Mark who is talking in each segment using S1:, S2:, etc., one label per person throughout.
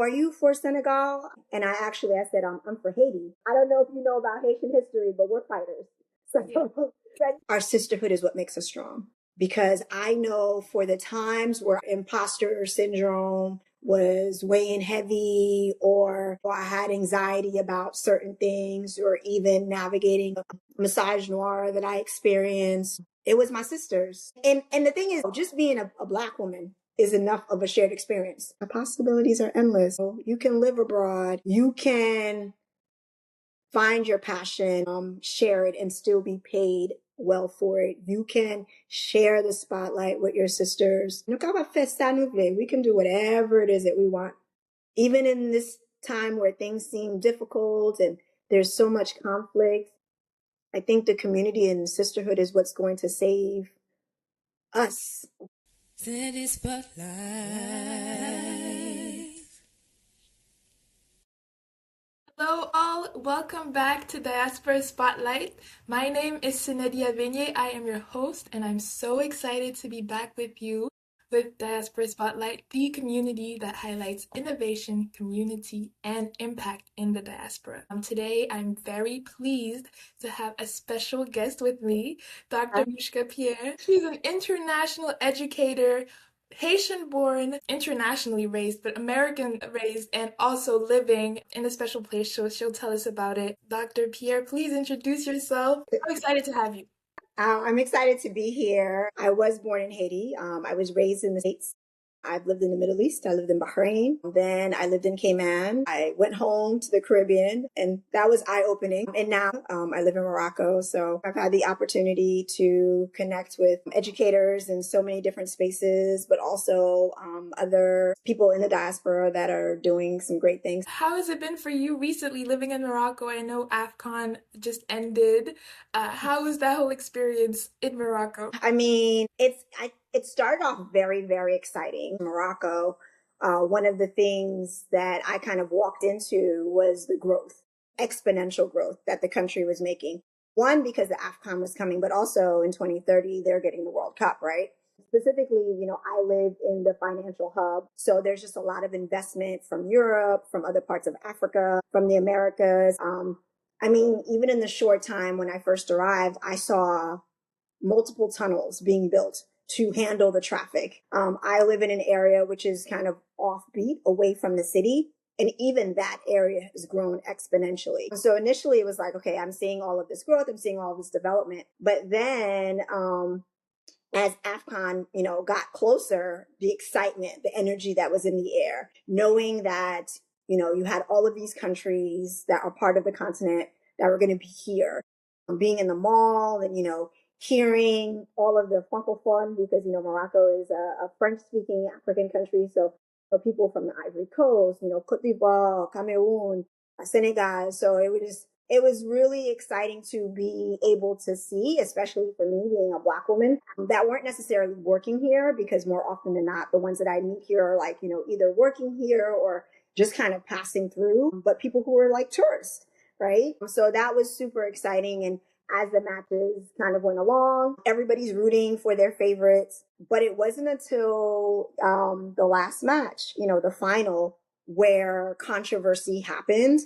S1: are you for Senegal? And I said, I'm for Haiti. I don't know if you know about Haitian history, but we're fighters. So our sisterhood is what makes us strong. Because I know for the times where imposter syndrome was weighing heavy, or I had anxiety about certain things, or even navigating a misogynoir that I experienced, it was my sisters. And the thing is, just being a Black woman is enough of a shared experience. The possibilities are endless. You can live abroad. You can find your passion, share it, and still be paid well for it. You can share the spotlight with your sisters. We can do whatever it is that we want. Even in this time where things seem difficult and there's so much conflict, I think the community and sisterhood is what's going to save us.
S2: Seynedhee Spotlight.
S3: Hello all, welcome back to Diaspora Spotlight. My name is Seynedhee. I am your host, and I'm so excited to be back with you with Diaspora Spotlight, the community that highlights innovation, community, and impact in the diaspora. Today, I'm very pleased to have a special guest with me, Dr. Manouchka Pierre. She's an international educator, Haitian-born, internationally raised, but American-raised, and also living in a special place. So she'll tell us about it. Dr. Pierre, please introduce yourself. I'm excited to have you.
S1: I'm excited to be here. I was born in Haiti. I was raised in the States. I've lived in the Middle East. I lived in Bahrain. Then I lived in Cayman. I went home to the Caribbean, and that was eye-opening. And now I live in Morocco. So I've had the opportunity to connect with educators in so many different spaces, but also other people in the diaspora that are doing some great things.
S3: How has it been for you recently living in Morocco? I know AFCON just ended. How was that whole experience in Morocco?
S1: I mean, it started off very, very exciting. Morocco, one of the things that I kind of walked into was the growth, exponential growth that the country was making. One, because the AFCON was coming, but also in 2030, they're getting the World Cup, right? Specifically, I live in the financial hub. So there's just a lot of investment from Europe, from other parts of Africa, from the Americas. I mean, even in the short time when I first arrived, I saw multiple tunnels being built to handle the traffic. I live in an area which is kind of offbeat, away from the city. And even that area has grown exponentially. So initially it was like, okay, I'm seeing all of this growth. I'm seeing all this development. But then, as AFCON, got closer, the excitement, the energy that was in the air, knowing that, you had all of these countries that are part of the continent that were going to be here, being in the mall and, hearing all of the francophone, because, Morocco is a French-speaking African country. So people from the Ivory Coast, Côte d'Ivoire, Cameroon, Senegal. So it was really exciting to be able to see, especially for me being a Black woman, that weren't necessarily working here, because more often than not, the ones that I meet here are like, either working here or just kind of passing through, but people who are like tourists, right? So that was super exciting. And as the matches kind of went along, everybody's rooting for their favorites. But it wasn't until the last match, the final, where controversy happened,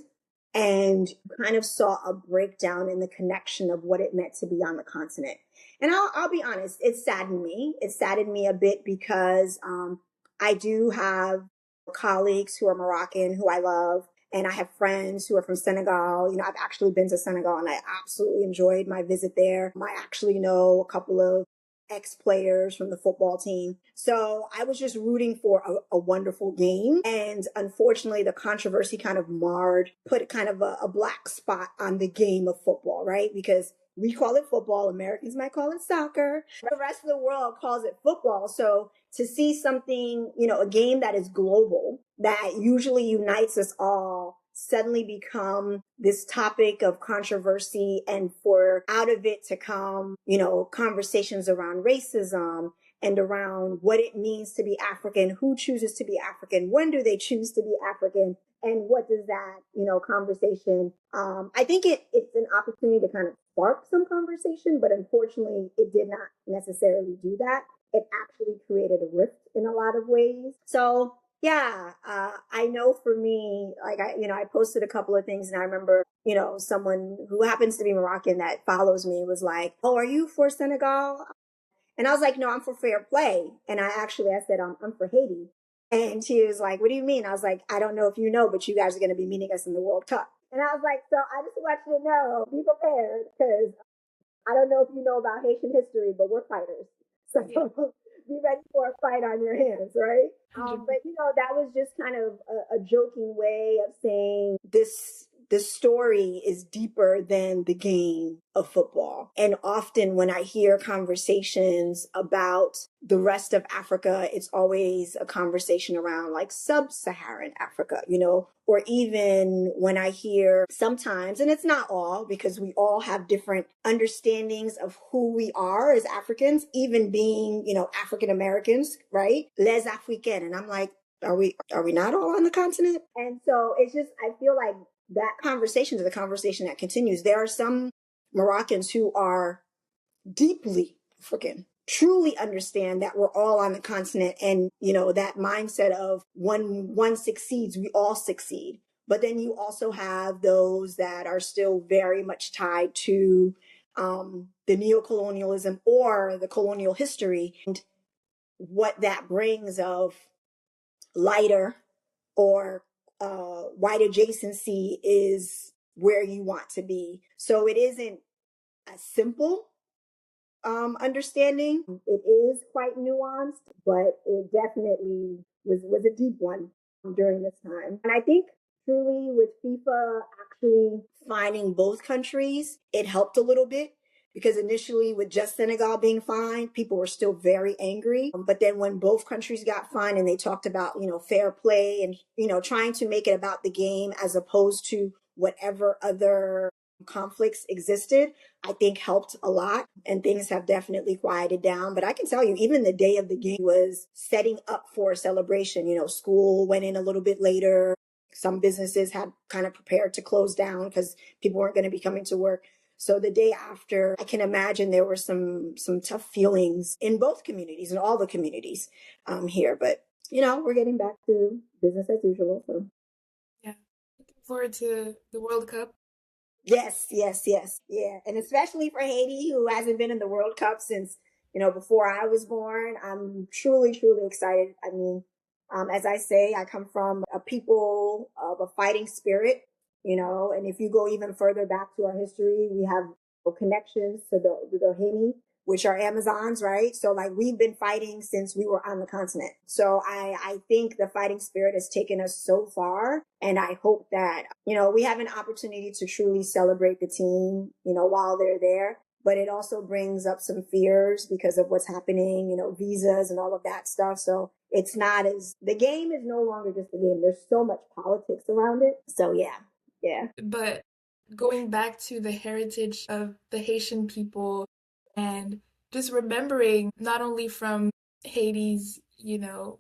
S1: and kind of saw a breakdown in the connection of what it meant to be on the continent. And I'll be honest, it saddened me. It saddened me a bit because I do have colleagues who are Moroccan who I love, and I have friends who are from Senegal. I've actually been to Senegal and I absolutely enjoyed my visit there. I actually know a couple of ex-players from the football team. So I was just rooting for a wonderful game. And unfortunately, the controversy kind of put kind of a black spot on the game of football, right? Because we call it football. Americans might call it soccer. The rest of the world calls it football. So to see something, a game that is global, that usually unites us all, suddenly become this topic of controversy, and for out of it to come, conversations around racism and around what it means to be African, who chooses to be African, when do they choose to be African, and what does that, conversation, I think it's an opportunity to kind of spark some conversation, but unfortunately it did not necessarily do that. It actually created a rift in a lot of ways. So Yeah, I know for me, like I posted a couple of things and I remember, someone who happens to be Moroccan that follows me was like, "Oh, are you for Senegal?" And I was like, "No, I'm for fair play." And I said, I'm for Haiti. And she was like, "What do you mean?" I was like, "I don't know if you know, but you guys are going to be meeting us in the World Cup." And I was like, "So I just want you to know, be prepared because I don't know if you know about Haitian history, but we're fighters. So
S3: Yeah,
S1: be ready for a fight on your hands, right?"
S3: 100%.
S1: But that was just kind of a joking way of saying this story is deeper than the game of football. And often when I hear conversations about the rest of Africa, it's always a conversation around like sub-Saharan Africa, or even when I hear sometimes, and it's not all because we all have different understandings of who we are as Africans, even being, African Americans, right? Les Africains. And I'm like, are we not all on the continent? And so it's just, I feel like that conversation is the conversation that continues. There are some Moroccans who are deeply African, truly understand that we're all on the continent, and that mindset of when one succeeds, we all succeed. But then you also have those that are still very much tied to the neocolonialism or the colonial history and what that brings of lighter or white adjacency is where you want to be. So it isn't as simple understanding. It is quite nuanced, but it definitely was a deep one during this time. And I think truly with FIFA actually finding both countries, it helped a little bit because initially with just Senegal being fined, people were still very angry. But then when both countries got fined and they talked about, fair play and, trying to make it about the game as opposed to whatever other conflicts existed, I think helped a lot, and things have definitely quieted down. But I can tell you, even the day of the game was setting up for a celebration. School went in a little bit later. Some businesses had kind of prepared to close down because people weren't going to be coming to work. So the day after, I can imagine there were some tough feelings in both communities, in all the communities here. But we're getting back to business as usual. So
S3: Yeah. Looking forward to the World Cup.
S1: yes, yes, yes. Yeah. And especially for Haiti, who hasn't been in the World Cup since, before I was born. I'm truly, truly excited. I mean, as I say, I come from a people of a fighting spirit, and if you go even further back to our history, we have connections to the Haiti, which are Amazons, right? So like we've been fighting since we were on the continent. So I think the fighting spirit has taken us so far. And I hope that, we have an opportunity to truly celebrate the team, while they're there. But it also brings up some fears because of what's happening, visas and all of that stuff. So it's not the game is no longer just a game. There's so much politics around it. So yeah, yeah.
S3: But going back to the heritage of the Haitian people and just remembering not only from Haiti's,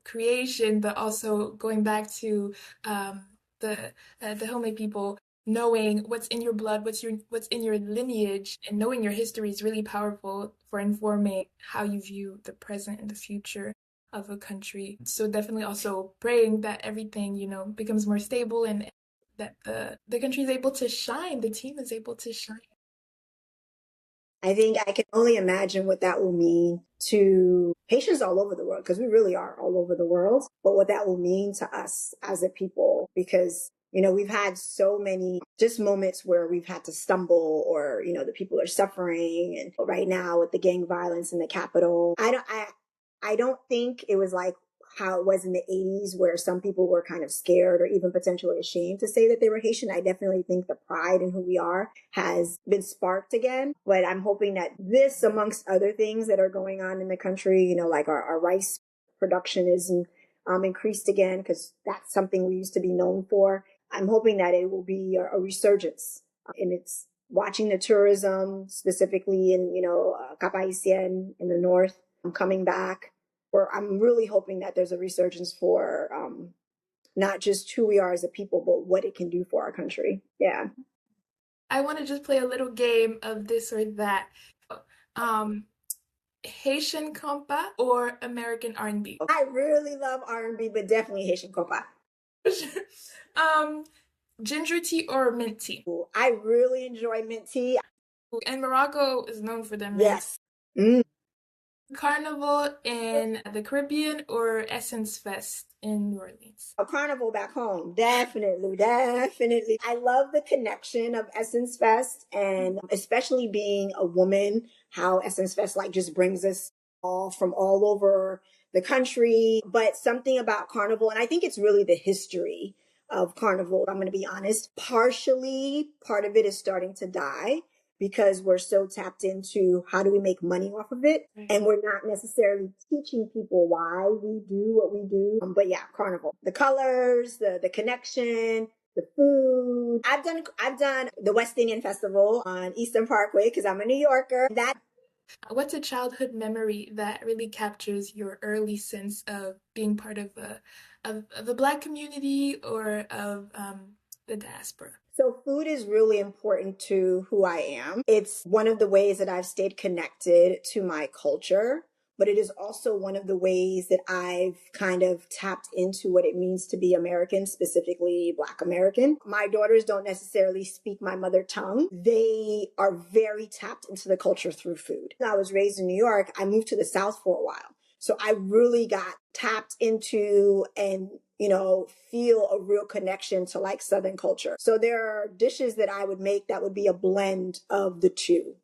S3: creation, but also going back to um, the the Home people, knowing what's in your blood, what's in your lineage, and knowing your history is really powerful for informing how you view the present and the future of a country. So definitely also praying that everything, becomes more stable and that the country is able to shine, the team is able to shine.
S1: I think I can only imagine what that will mean to patients all over the world, because we really are all over the world, but what that will mean to us as a people, because, we've had so many just moments where we've had to stumble or, the people are suffering. And right now with the gang violence in the Capitol, I don't think it was like how it was in the 80s where some people were kind of scared or even potentially ashamed to say that they were Haitian. I definitely think the pride in who we are has been sparked again. But I'm hoping that this, amongst other things that are going on in the country, like our rice production is increased again because that's something we used to be known for. I'm hoping that it will be a resurgence and it's watching the tourism specifically in, Cap Haitien in the north coming back. Where I'm really hoping that there's a resurgence for not just who we are as a people, but what it can do for our country. Yeah.
S3: I want to just play a little game of this or that. Um, Haitian compa or American R&B?
S1: I really love R&B, but definitely Haitian compa.
S3: um, Ginger tea or mint tea?
S1: I really enjoy mint tea.
S3: And Morocco is known for their mint.
S1: Yes. Mm.
S3: Carnival in the Caribbean or Essence Fest in New Orleans?
S1: A carnival back home. Definitely, definitely. I love the connection of Essence Fest, and especially being a woman, how Essence Fest like just brings us all from all over the country. But something about carnival, and I think it's really the history of carnival, I'm going to be honest. Partially, part of it is starting to die because we're so tapped into how do we make money off of it. And we're not necessarily teaching people why we do what we do. But yeah, carnival. The colors, the connection, the food. I've done the West Indian Festival on Eastern Parkway because I'm a New Yorker.
S3: What's a childhood memory that really captures your early sense of being part of a Black community or of the diaspora?
S1: So food is really important to who I am. It's one of the ways that I've stayed connected to my culture, but it is also one of the ways that I've kind of tapped into what it means to be American, specifically Black American. My daughters don't necessarily speak my mother tongue. They are very tapped into the culture through food. I was raised in New York. I moved to the South for a while. So I really got tapped into and feel a real connection to like Southern culture. So there are dishes that I would make that would be a blend of the two.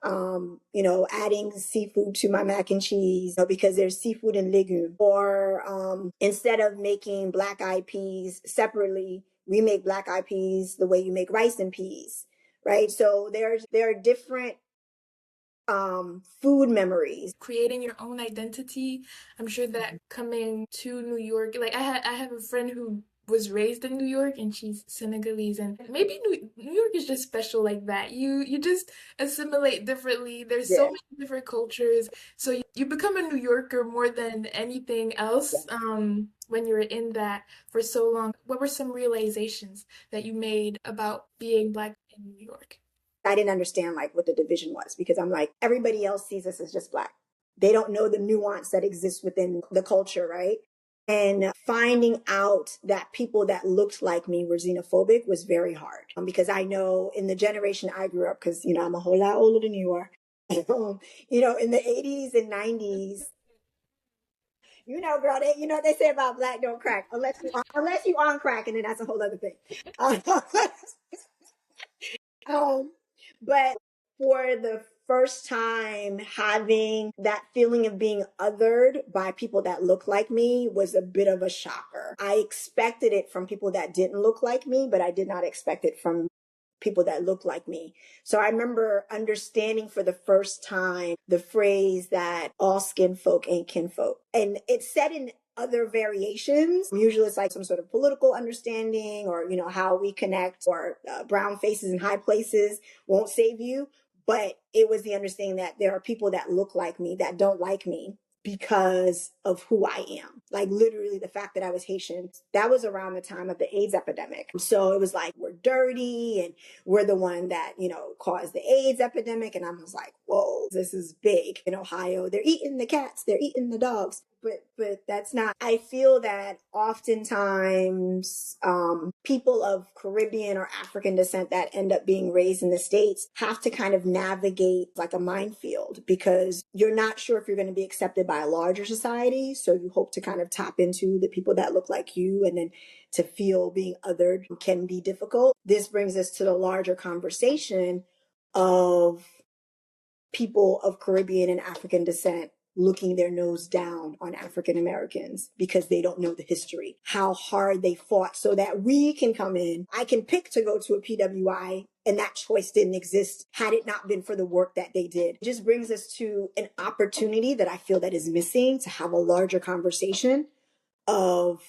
S1: Adding seafood to my mac and cheese because there's seafood and legume. Or instead of making black eyed peas separately, we make black eyed peas the way you make rice and peas, right? So there are different food memories.
S3: Creating your own identity. I'm sure that coming to New York, like I have a friend who was raised in New York and she's Senegalese, and maybe New York is just special like that. You just assimilate differently. There's so many different cultures. So you become a New Yorker more than anything else. When you're in that for so long. What were some realizations that you made about being Black in New York?
S1: I didn't understand like what the division was because I'm like, everybody else sees us as just Black. They don't know the nuance that exists within the culture, right? And finding out that people that looked like me were xenophobic was very hard because I know in the generation I grew up, because, I'm a whole lot older than you are, in the 80s and 90s, girl, they say about Black don't crack unless you on crack, and then that's a whole other thing. But for the first time having that feeling of being othered by people that look like me was a bit of a shocker. I expected it from people that didn't look like me, but I did not expect it from people that look like me. So I remember understanding for the first time the phrase that all skin folk ain't kinfolk. And it's said in other variations. Usually it's like some sort of political understanding or, how we connect, or brown faces in high places won't save you. But it was the understanding that there are people that look like me that don't like me because of who I am. Like literally the fact that I was Haitian, that was around the time of the AIDS epidemic. So it was like, we're dirty and we're the one that, caused the AIDS epidemic. And I was like, whoa, this is big. In Ohio, they're eating the cats, they're eating the dogs. But that's not, I feel that oftentimes people of Caribbean or African descent that end up being raised in the States have to kind of navigate like a minefield because you're not sure if you're going to be accepted by a larger society. So you hope to kind of tap into the people that look like you, and then to feel being othered can be difficult. This brings us to the larger conversation of people of Caribbean and African descent looking their nose down on African Americans because they don't know the history, how hard they fought so that we can come in. I can pick to go to a PWI, and that choice didn't exist had it not been for the work that they did. It just brings us to an opportunity that I feel that is missing to have a larger conversation of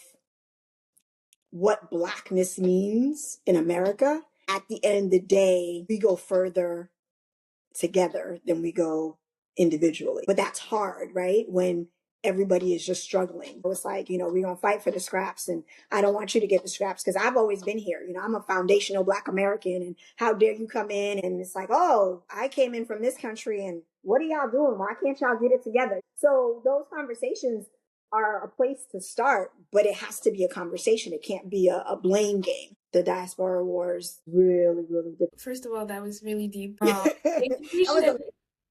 S1: what Blackness means in America. At the end of the day, we go further together than we go individually. But that's hard, right? When everybody is just struggling. It's like, we're going to fight for the scraps, and I don't want you to get the scraps because I've always been here. I'm a foundational Black American, and how dare you come in? And it's like, oh, I came in from this country and What are y'all doing? Why can't y'all get it together? So those conversations are a place to start, but it has to be a conversation. It can't be a blame game. The diaspora wars really, really deep.
S3: First of all, that was really deep.
S1: That was a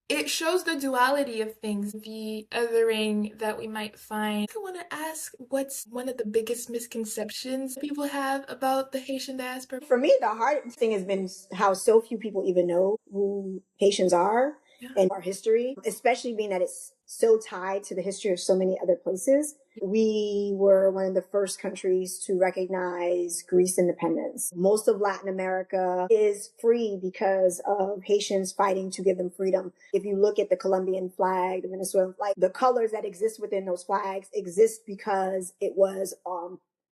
S3: It shows the duality of things, the othering that we might find. I want to ask, what's one of the biggest misconceptions people have about the Haitian diaspora?
S1: For me, the hardest thing has been how so few people even know who Haitians are
S3: Yeah.
S1: and our history, especially being that it's so tied to the history of so many other places. We were one of the first countries to recognize Greece independence. Most of Latin America is free because of Haitians fighting to give them freedom. If you look at the Colombian flag, the Venezuelan flag, the colors that exist within those flags exist because it was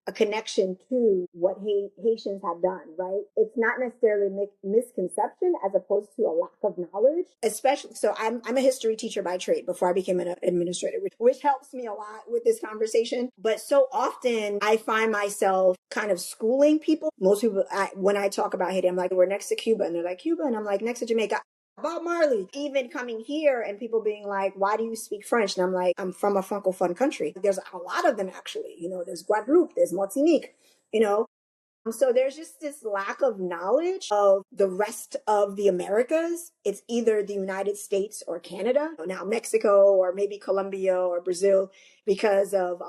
S1: a connection to what Haitians have done, right? It's not necessarily misconception as opposed to a lack of knowledge, especially. So I'm a history teacher by trade before I became an administrator, which helps me a lot with this conversation. But so often I find myself kind of schooling people. Most people, when I talk about Haiti, I'm like, we're next to Cuba. And they're like, Cuba. And I'm like, next to Jamaica. Bob Marley, even coming here and people being like, why do you speak French? And I'm like, I'm from a francophone country. There's a lot of them actually, there's Guadeloupe, there's Martinique, So there's just this lack of knowledge of the rest of the Americas. It's either the United States or Canada, now Mexico or maybe Colombia or Brazil because of,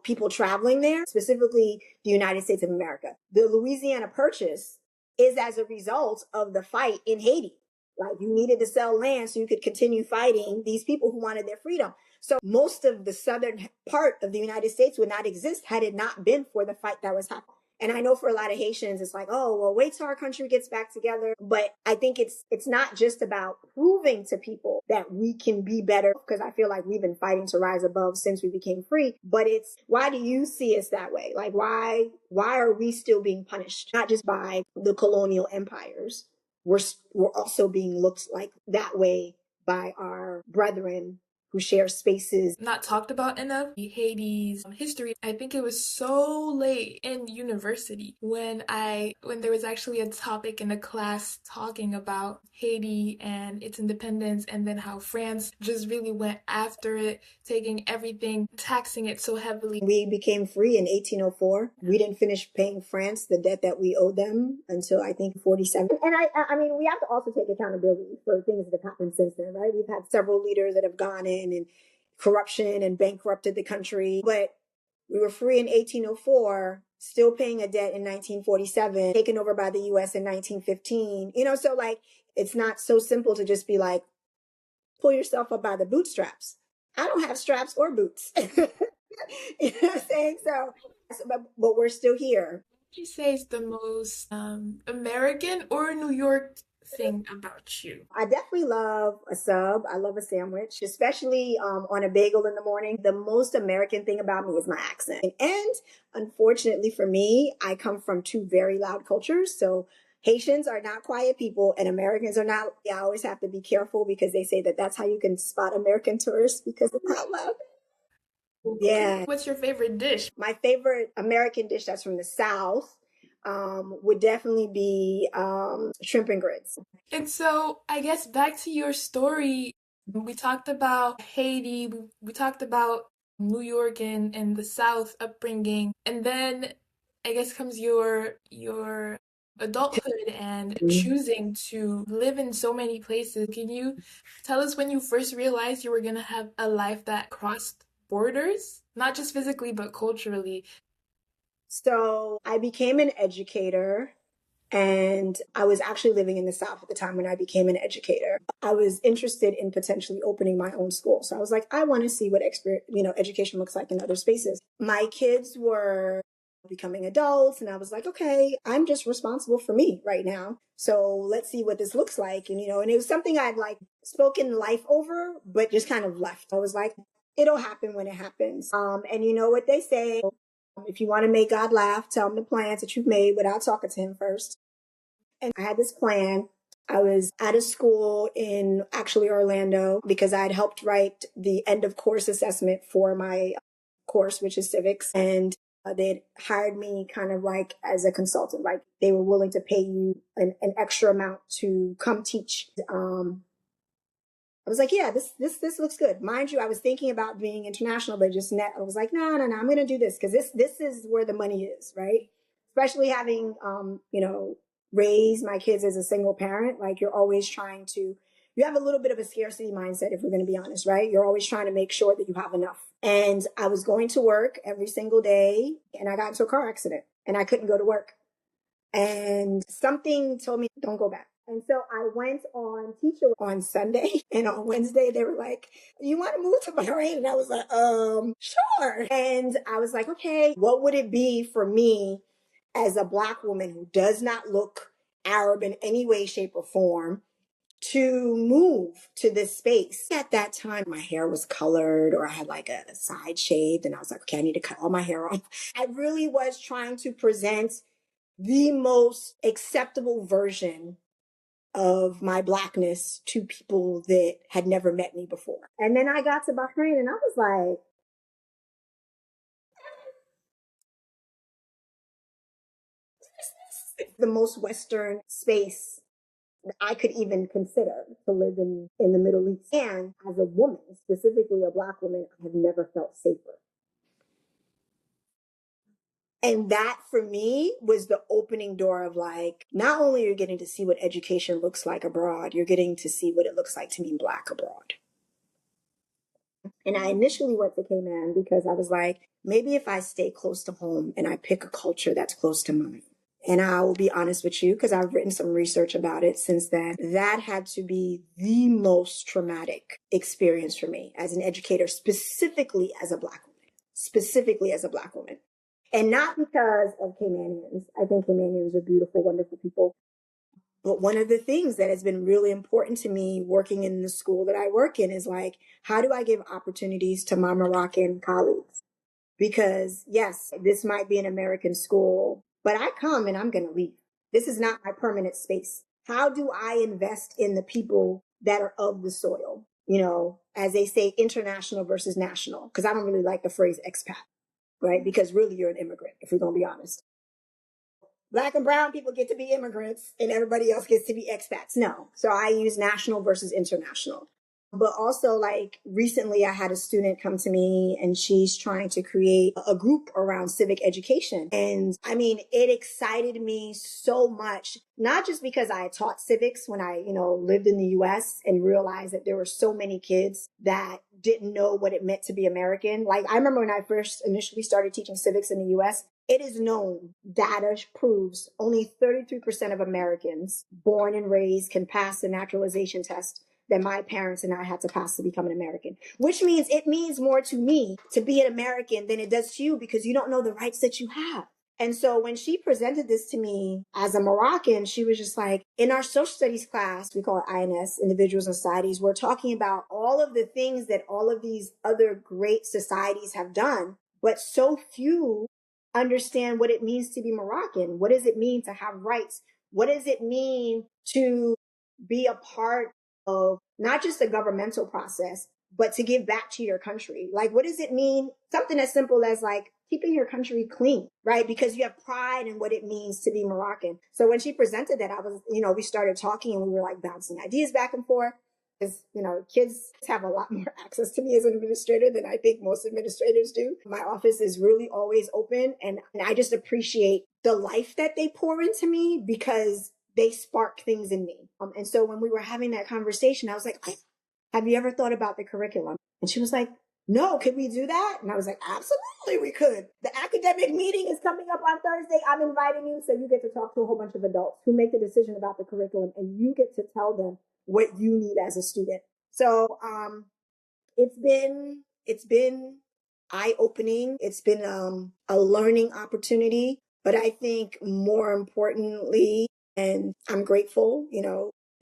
S1: people traveling there, specifically the United States of America. The Louisiana Purchase is as a result of the fight in Haiti. Like you needed to sell land so you could continue fighting these people who wanted their freedom. So most of the southern part of the United States would not exist had it not been for the fight that was happening. And I know for a lot of Haitians, it's like, oh, well, wait till our country gets back together. But I think it's not just about proving to people that we can be better, because I feel like we've been fighting to rise above since we became free. But it's, why do you see us that way? Like, why are we still being punished? Not just by the colonial empires. We're also being looked like that way by our brethren who share spaces.
S3: Not talked about enough. Haiti's history. I think it was so late in university when there was actually a topic in a class talking about Haiti and its independence, and then how France just really went after it, taking everything, taxing it so heavily.
S1: We became free in 1804. We didn't finish paying France the debt that we owed them until I think 47. And I mean, we have to also take accountability for things that have happened since then, right? We've had several leaders that have gone in and corruption and bankrupted the country, but we were free in 1804, still paying a debt in 1947, taken over by the US in 1915. So like, it's not so simple to just be like, pull yourself up by the bootstraps. I don't have straps or boots. You know what I'm saying? So, but we're still here.
S3: What would you say is the most American or New York thing about you?
S1: I definitely love a sub. I love a sandwich, especially on a bagel in the morning. The most American thing about me is my accent. And unfortunately for me, I come from two very loud cultures. So Haitians are not quiet people and Americans are not. I always have to be careful because they say that that's how you can spot American tourists because they're not loud. Yeah.
S3: What's your favorite dish?
S1: My favorite American dish that's from the South would definitely be shrimp and grits.
S3: And so, I guess back to your story, we talked about Haiti, we talked about New York and the South upbringing, and then I guess comes your adulthood and choosing to live in so many places. Can you tell us when you first realized you were gonna have a life that crossed borders, not just physically but culturally?
S1: So I became an educator and I was actually living in the South at the time when I became an educator. I was interested in potentially opening my own school. So I was like, I want to see what education looks like in other spaces. My kids were becoming adults and I was like, okay, I'm just responsible for me right now. So let's see what this looks like. And it was something I'd like spoken life over, but just kind of left. I was like, it'll happen when it happens. And you know what they say, if you want to make God laugh, tell him the plans that you've made without talking to him first. And I had this plan. I was at a school in actually Orlando because I had helped write the end of course assessment for my course, which is civics. And they'd hired me kind of like as a consultant, like they were willing to pay you an extra amount to come teach I was like, yeah, this looks good. Mind you, I was thinking about being international, but just net, I was like, no, I'm going to do this because this is where the money is, right? Especially having, raised my kids as a single parent. Like you're always trying to, you have a little bit of a scarcity mindset, if we're going to be honest, right? You're always trying to make sure that you have enough. And I was going to work every single day and I got into a car accident and I couldn't go to work. And something told me, don't go back. And so I went on teacher on Sunday and on Wednesday they were like, you want to move to Bahrain? And I was like, sure. And I was like, okay, what would it be for me as a Black woman who does not look Arab in any way, shape, or form to move to this space? At that time, my hair was colored or I had like a side shaved and I was like, okay, I need to cut all my hair off. I really was trying to present the most acceptable version of my Blackness to people that had never met me before. And then I got to Bahrain and I was like, the most Western space I could even consider to live in the Middle East. And as a woman, specifically a Black woman, I have never felt safer. And that for me was the opening door of like, not only are you getting to see what education looks like abroad, you're getting to see what it looks like to be Black abroad. And I initially went to Cayman because I was like, maybe if I stay close to home and I pick a culture that's close to mine. And I will be honest with you, because I've written some research about it since then, that had to be the most traumatic experience for me as an educator, specifically as a Black woman. And not because of Caymanians. I think Caymanians are beautiful, wonderful people. But one of the things that has been really important to me working in the school that I work in is like, how do I give opportunities to my Moroccan colleagues? Because yes, this might be an American school, but I come and I'm going to leave. This is not my permanent space. How do I invest in the people that are of the soil? You know, as they say, international versus national, because I don't really like the phrase expat, right? Because really you're an immigrant, if we're going to be honest. Black and brown people get to be immigrants and everybody else gets to be expats. No. So I use national versus international. But also, like recently, I had a student come to me and she's trying to create a group around civic education. And I mean, it excited me so much, not just because I taught civics when I, lived in the US and realized that there were so many kids that didn't know what it meant to be American. Like I remember when I first initially started teaching civics in the US, it is known, data proves only 33% of Americans born and raised can pass the naturalization test that my parents and I had to pass to become an American, which means it means more to me to be an American than it does to you because you don't know the rights that you have. And so when she presented this to me as a Moroccan, she was just like, in our social studies class, we call it INS, Individuals and Societies, we're talking about all of the things that all of these other great societies have done, but so few understand what it means to be Moroccan. What does it mean to have rights? What does it mean to be a part of not just the governmental process, but to give back to your country? Like, what does it mean? Something as simple as like keeping your country clean, right? Because you have pride in what it means to be Moroccan. So when she presented that, I was, we started talking and we were like bouncing ideas back and forth. Because, kids have a lot more access to me as an administrator than I think most administrators do. My office is really always open and I just appreciate the life that they pour into me because they spark things in me. And so when we were having that conversation, I was like, have you ever thought about the curriculum? And she was like, no, could we do that? And I was like, absolutely, we could. The academic meeting is coming up on Thursday. I'm inviting you. So you get to talk to a whole bunch of adults who make the decision about the curriculum and you get to tell them what you need as a student. So, it's been eye-opening. It's been, a learning opportunity, but I think more importantly, and I'm grateful,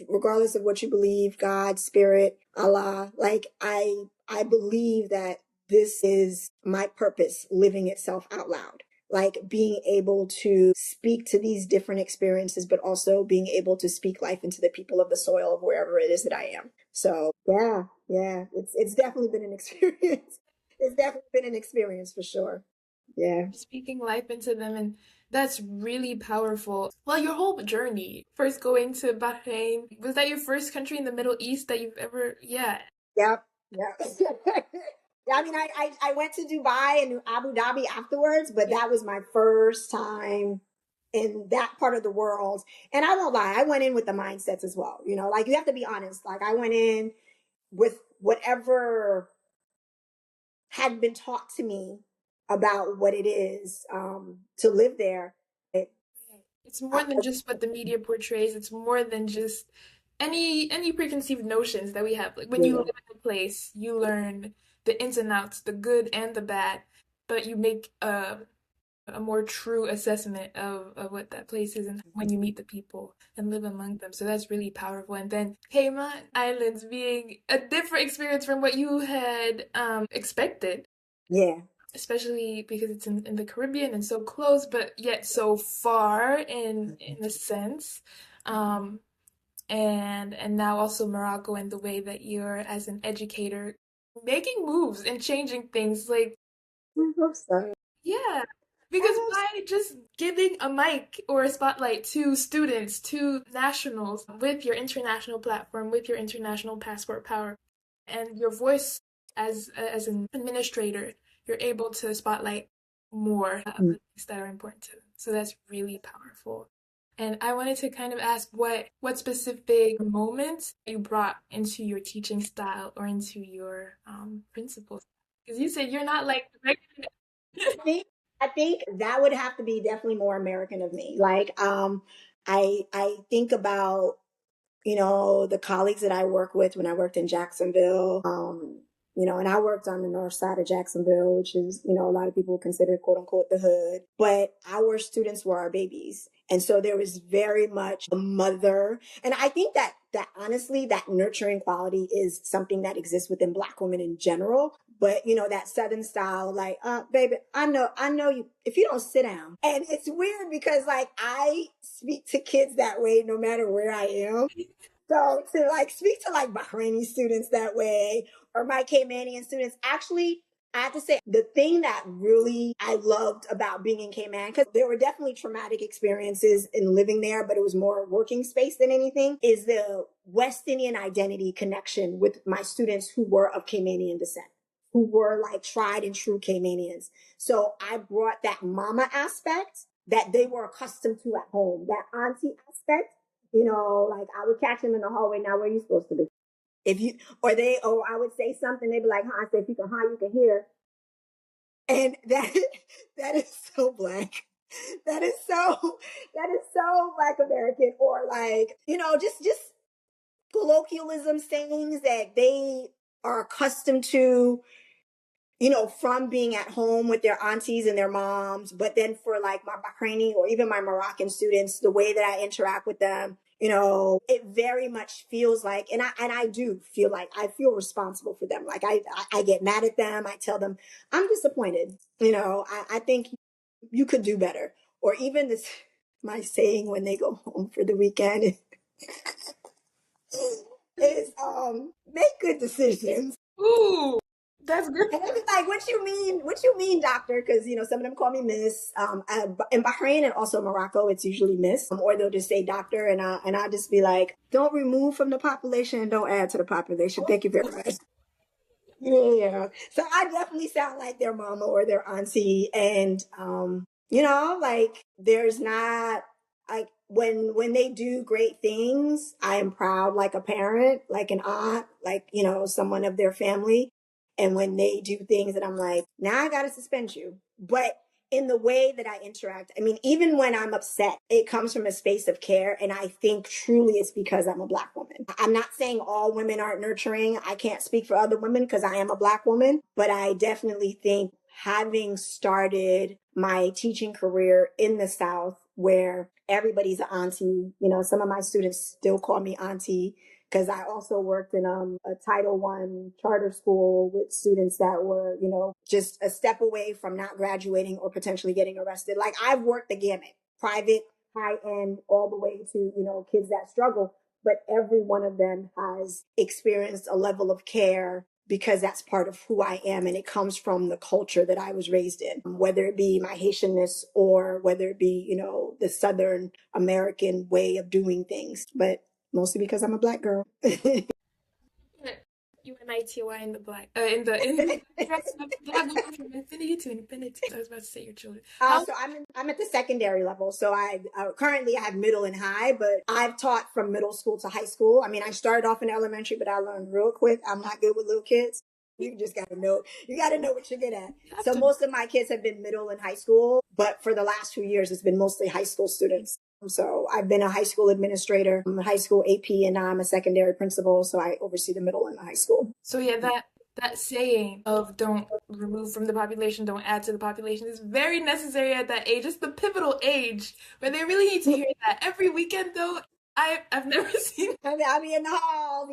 S1: regardless of what you believe, God, spirit, Allah, like I believe that this is my purpose living itself out loud. Like being able to speak to these different experiences, but also being able to speak life into the people of the soil of wherever it is that I am. So yeah, it's definitely been an experience. It's definitely been an experience for sure. Yeah.
S3: Speaking life into them and That's really powerful. Well, your whole journey, first going to Bahrain, was that your first country in the Middle East that you've ever, yeah.
S1: Yep. Yep. Yeah, I mean, I went to Dubai and Abu Dhabi afterwards, but that was my first time in that part of the world. And I won't lie, I went in with the mindsets as well. You know, like you have to be honest. Like I went in with whatever had been taught to me about what it is to live there.
S3: It's more than just what the media portrays. It's more than just any preconceived notions that we have. Like when you live
S1: Yeah.
S3: in a place, you learn the ins and outs, the good and the bad, but you make a more true assessment of what that place is and when you meet the people and live among them. So that's really powerful. And then Cayman Islands being a different experience from what you had expected,
S1: Yeah.
S3: especially because it's in the Caribbean and so close, but yet so far in a sense. Um, and now also Morocco and the way that you're as an educator making moves and changing things like
S1: I hope so.
S3: yeah, because by just giving a mic or a spotlight to students, to nationals with your international platform, with your international passport power, and your voice as an administrator, you're able to spotlight more of the things that are important to them. So that's really powerful. And I wanted to kind of ask what specific moments you brought into your teaching style or into your principles. Because you said you're not like
S1: think I think that would have to be definitely more American of me. Like I think about, you know, the colleagues that I work with when I worked in Jacksonville. You know, and I worked on the north side of Jacksonville, which is, you know, a lot of people consider quote unquote the hood. But our students were our babies. And so there was very much a mother. And I think that honestly, that nurturing quality is something that exists within Black women in general. But you know, that Southern style, like, baby, I know you if you don't sit down. And it's weird because like I speak to kids that way no matter where I am. So to like speak to like Bahraini students that way or my Caymanian students, actually, I have to say the thing that really I loved about being in Cayman, because there were definitely traumatic experiences in living there, but it was more working space than anything, is the West Indian identity connection with my students who were of Caymanian descent, who were like tried and true Caymanians. So I brought that mama aspect that they were accustomed to at home, that auntie aspect. You know, like I would catch them in the hallway. Now, where are you supposed to be? If you, or I would say something, they'd be like, huh? I said, if you can, huh, you can hear. And that is so Black. That is so Black American, or like, you know, just colloquialism sayings that they are accustomed to, you know, from being at home with their aunties and their moms. But then for like my Bahraini or even my Moroccan students, the way that I interact with them, you know, it very much feels like, and I do feel like I feel responsible for them. Like I get mad at them. I tell them I'm disappointed. You know, I think you could do better. Or even this, my saying when they go home for the weekend is make good decisions.
S3: ooh, that's good.
S1: And I was like, what you mean? What you mean, doctor? Because, you know, some of them call me Miss. In Bahrain and also Morocco, it's usually Miss, or they'll just say doctor. And I'll just be like, don't remove from the population and don't add to the population. Thank you very much. Yeah. So I definitely sound like their mama or their auntie. And, you know, like there's not like when they do great things, I am proud like a parent, like an aunt, like, you know, someone of their family. And when they do things that I'm like, now I gotta suspend you. But in the way that I interact, I mean, even when I'm upset, it comes from a space of care. And I think truly it's because I'm a Black woman. I'm not saying all women aren't nurturing. I can't speak for other women because I am a Black woman, but I definitely think having started my teaching career in the South where everybody's an auntie, you know, some of my students still call me auntie because I also worked in a Title I charter school with students that were, you know, just a step away from not graduating or potentially getting arrested. Like I've worked the gamut, private, high end, all the way to, you know, kids that struggle. But every one of them has experienced a level of care because that's part of who I am and it comes from the culture that I was raised in, whether it be my Haitianness or whether it be, the Southern American way of doing things, but mostly because I'm a Black girl.
S3: UNITY in the black in the direction of black women from infinity to infinity. I was about to say your children.
S1: So I'm at the secondary level. So I currently I have middle and high, but I've taught from middle school to high school. I mean, I started off in elementary, but I learned real quick. I'm not good with little kids. You just got to know. You got to know what you're good at. So most of my kids have been middle and high school, but for the last few years, it's been mostly high school students. So I've been a high school administrator, I'm a high school AP, and now I'm a secondary principal. So I oversee the middle and the high school.
S3: So yeah, that saying of don't remove from the population, don't add to the population is very necessary at that age. It's the pivotal age where they really need to hear that. Every weekend though, I've never seen.
S1: I'll be in the hall,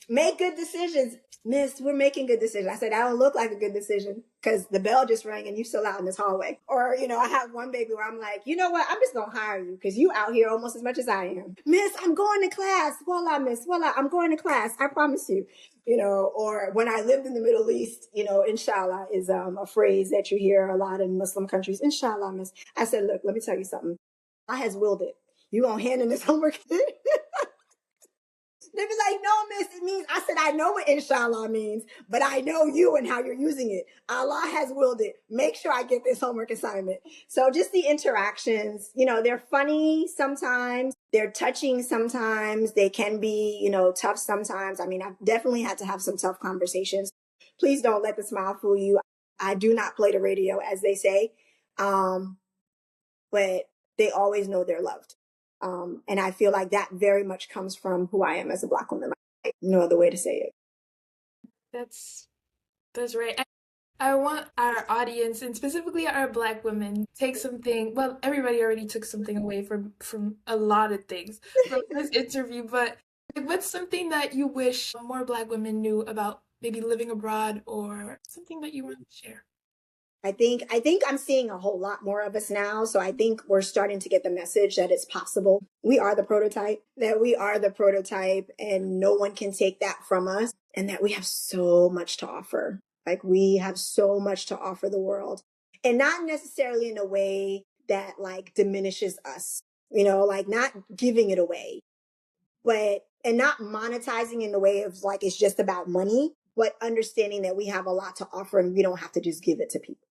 S1: make good decisions. Miss, we're making good decisions. I said, I don't look like a good decision because the bell just rang and you still out in this hallway. Or, I have one baby where I'm like, you know what? I'm just going to hire you because you out here almost as much as I am. Miss, I'm going to class. Voila, miss. Voila, I'm going to class. I promise you. Or when I lived in the Middle East, inshallah is a phrase that you hear a lot in Muslim countries. Inshallah, miss. I said, look, let me tell you something. Allah has willed it. You gonna hand in this homework? They be like, no, miss, it means, I said, I know what inshallah means, but I know you and how you're using it. Allah has willed it. Make sure I get this homework assignment. So just the interactions, they're funny sometimes. They're touching sometimes. They can be, tough sometimes. I mean, I've definitely had to have some tough conversations. Please don't let the smile fool you. I do not play the radio, as they say. But they always know they're loved. And I feel like that very much comes from who I am as a Black woman. No other way to say it.
S3: That's right. I want our audience, and specifically our Black women, take something. Well, everybody already took something away from a lot of things from this interview. But what's something that you wish more Black women knew about maybe living abroad, or something that you want to share?
S1: I think I'm seeing a whole lot more of us now. So I think we're starting to get the message that it's possible. We are the prototype, and no one can take that from us, and that we have so much to offer. Like we have so much to offer the world, and not necessarily in a way that like diminishes us, like not giving it away, and not monetizing in the way of like, it's just about money, but understanding that we have a lot to offer and we don't have to just give it to people.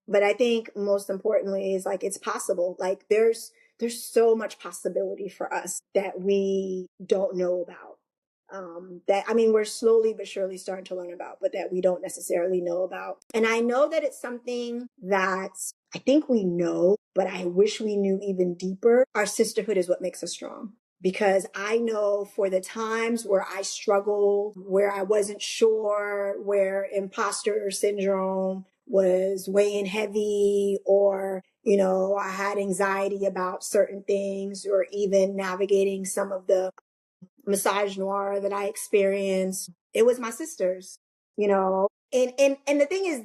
S1: But I think most importantly is like, it's possible. Like there's so much possibility for us that we don't know about. We're slowly but surely starting to learn about, but that we don't necessarily know about. And I know that it's something that I think we know, but I wish we knew even deeper. Our sisterhood is what makes us strong. Because I know for the times where I struggled, where I wasn't sure, where imposter syndrome was weighing heavy, or, I had anxiety about certain things, or even navigating some of the misogynoir that I experienced, it was my sisters, and the thing is,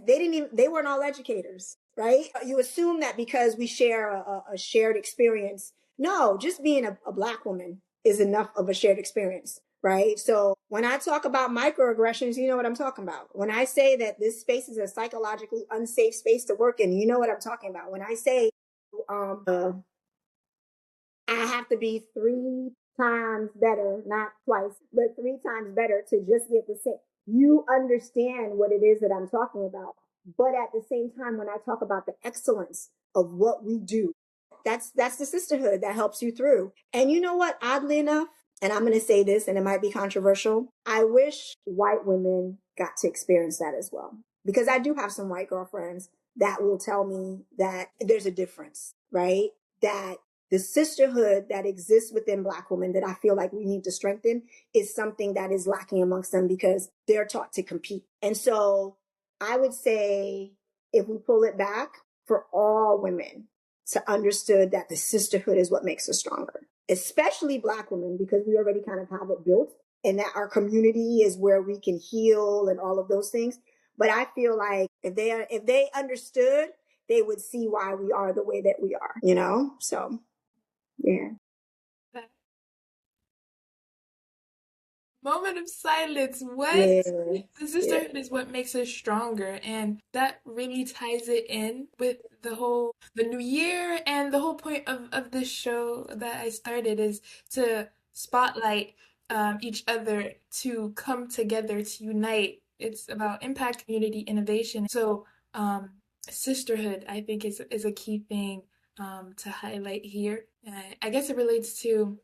S1: they weren't all educators, right? You assume that because we share a shared experience. No, just being a Black woman is enough of a shared experience, right? So when I talk about microaggressions, you know what I'm talking about. When I say that this space is a psychologically unsafe space to work in, you know what I'm talking about. When I say I have to be 3 times better, not twice, but 3 times better to just get the same. You understand what it is that I'm talking about. But at the same time, when I talk about the excellence of what we do, that's the sisterhood that helps you through. And you know what? Oddly enough, and I'm going to say this, and it might be controversial, I wish white women got to experience that as well. Because I do have some white girlfriends that will tell me that there's a difference, right? That the sisterhood that exists within Black women that I feel like we need to strengthen is something that is lacking amongst them because they're taught to compete. And so I would say, if we pull it back, for all women to understood that the sisterhood is what makes us stronger, especially Black women, because we already kind of have it built, and that our community is where we can heal and all of those things. But I feel like if they understood, they would see why we are the way that we are, So, yeah.
S3: moment of silence. What?
S1: Yeah,
S3: The
S1: yeah.
S3: sisterhood is what makes us stronger, and that really ties it in with the new year, and the whole point of this show that I started is to spotlight each other, to come together, to unite. It's about impact, community, innovation. So, sisterhood, I think, is a key thing to highlight here. I guess it relates to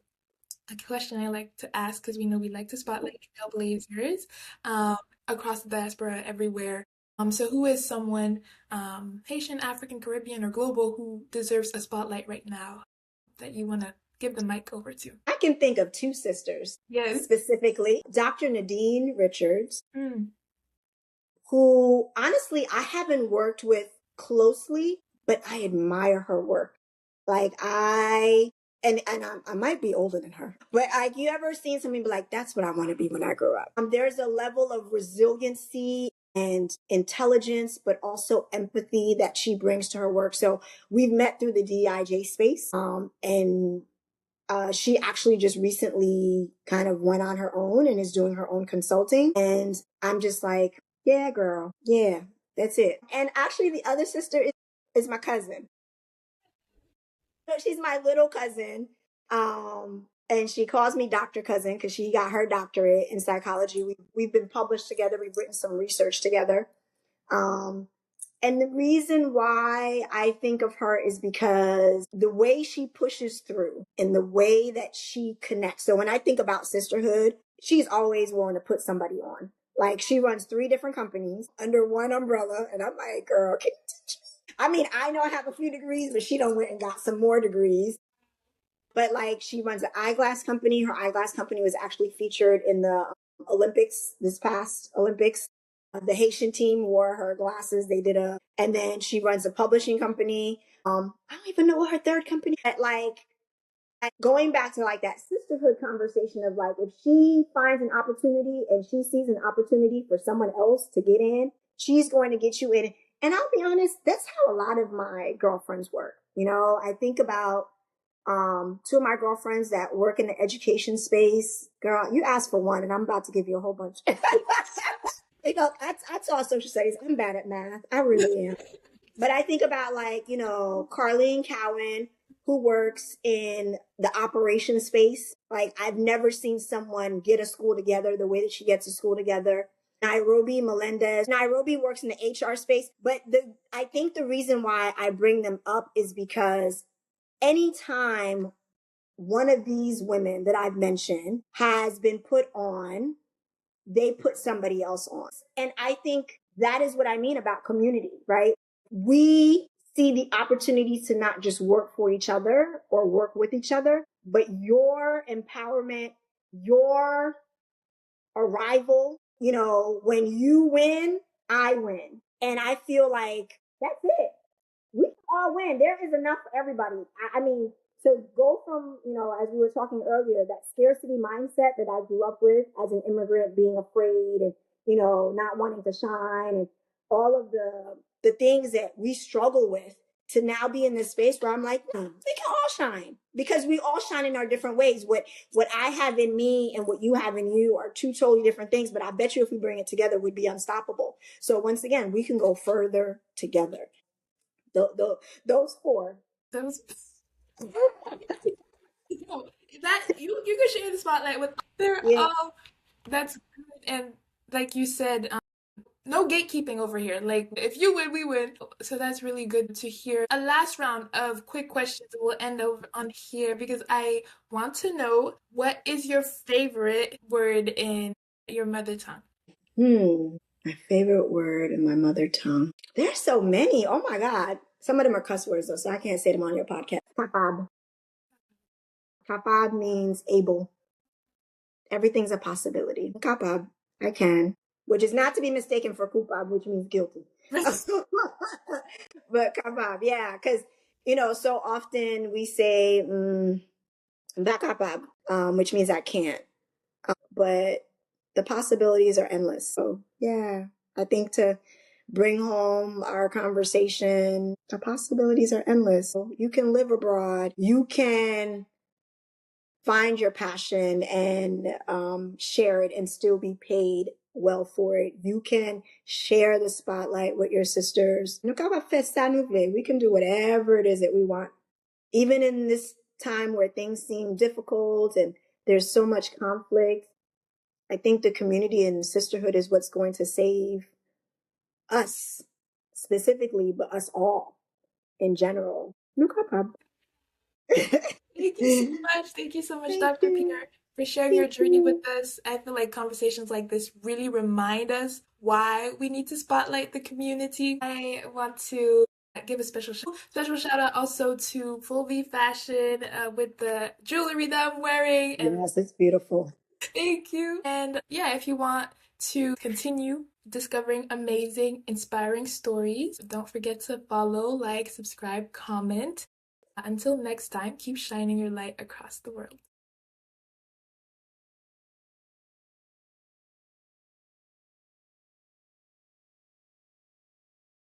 S3: a question I like to ask because we know we like to spotlight trailblazers um, across the diaspora everywhere. So who is someone, Haitian, African, Caribbean, or global, who deserves a spotlight right now that you want to give the mic over to?
S1: I can think of two sisters
S3: Yes.
S1: specifically. Dr. Nadine Richards,
S3: Mm.
S1: who honestly I haven't worked with closely, but I admire her work. Like I might be older than her, but like you ever seen somebody be like, that's what I want to be when I grow up. There's a level of resiliency and intelligence, but also empathy that she brings to her work. So we've met through the DIJ space, and she actually just recently kind of went on her own and is doing her own consulting. And I'm just like, yeah, girl. Yeah, that's it. And actually, the other sister is my cousin. So she's my little cousin. And she calls me Dr. Cousin because she got her doctorate in psychology. We've been published together. We've written some research together. Um, and the reason why I think of her is because the way she pushes through and the way that she connects. So when I think about sisterhood, she's always willing to put somebody on. Like she runs 3 different companies under one umbrella. And I'm like, girl, can you touch me? I mean, I know I have a few degrees, but she done went and got some more degrees. But like she runs an eyeglass company. Her eyeglass company was actually featured in the Olympics, this past Olympics. The Haitian team wore her glasses. And then she runs a publishing company. I don't even know what her third company. But like going back to like that sisterhood conversation of like, if she finds an opportunity and she sees an opportunity for someone else to get in, she's going to get you in. And I'll be honest, that's how a lot of my girlfriends work. You know, I think about 2 of my girlfriends that work in the education space. Girl, you asked for one and I'm about to give you a whole bunch. You know, I taught social studies. I'm bad at math. I really am. But I think about like, you know, Carleen Cowan, who works in the operations space. Like I've never seen someone get a school together the way that she gets a school together. Nairobi Melendez. Nairobi works in the HR space. But I think the reason why I bring them up is because anytime one of these women that I've mentioned has been put on, they put somebody else on. And I think that is what I mean about community, right? We see the opportunity to not just work for each other or work with each other, but your empowerment, your arrival, you know, when you win, I win. And I feel like that's it. We all win. There is enough for everybody. I mean, to go from, you know, as we were talking earlier, that scarcity mindset that I grew up with as an immigrant, being afraid and, you know, not wanting to shine and all of the things that we struggle with, to now be in this space where I'm like, we can all shine because we all shine in our different ways. What I have in me and what you have in you are 2 totally different things, but I bet you if we bring it together, we'd be unstoppable. So once again, we can go further together. Those 4.
S3: Those. No, that you could share the spotlight with. They're
S1: Yeah.
S3: all. That's good, and like you said, no gatekeeping over here. Like, if you win, we win. So that's really good to hear. A last round of quick questions. We'll end over on here because I want to know, what is your favorite word in your mother tongue?
S1: My favorite word in my mother tongue. There's so many. Oh my God. Some of them are cuss words though, so I can't say them on your podcast. Kapab. Kapab means able. Everything's a possibility. Kapab. I can. Which is not to be mistaken for kupab, which means guilty. But kapab, yeah, because you know, so often we say bakapab, which means I can't. But the possibilities are endless. So yeah, I think to bring home our conversation, the possibilities are endless. You can live abroad. You can find your passion and share it and still be paid well for it. You can share the spotlight with your sisters. We can do whatever it is that we want. Even in this time where things seem difficult and there's so much conflict, I think the community and sisterhood is what's going to save us specifically, but us all in general.
S3: Thank you so much. Thank you so much,
S1: Thank
S3: Dr.
S1: you.
S3: Pierre, for sharing your
S1: Thank
S3: journey
S1: you.
S3: with us. I feel like conversations like this really remind us why we need to spotlight the community. I want to give a special shout out also to Full V Fashion with the jewelry that I'm wearing. And
S1: Yes, it's beautiful.
S3: thank you. And yeah, if you want to continue discovering amazing, inspiring stories, don't forget to follow, like, subscribe, comment. Until next time, keep shining your light across the world.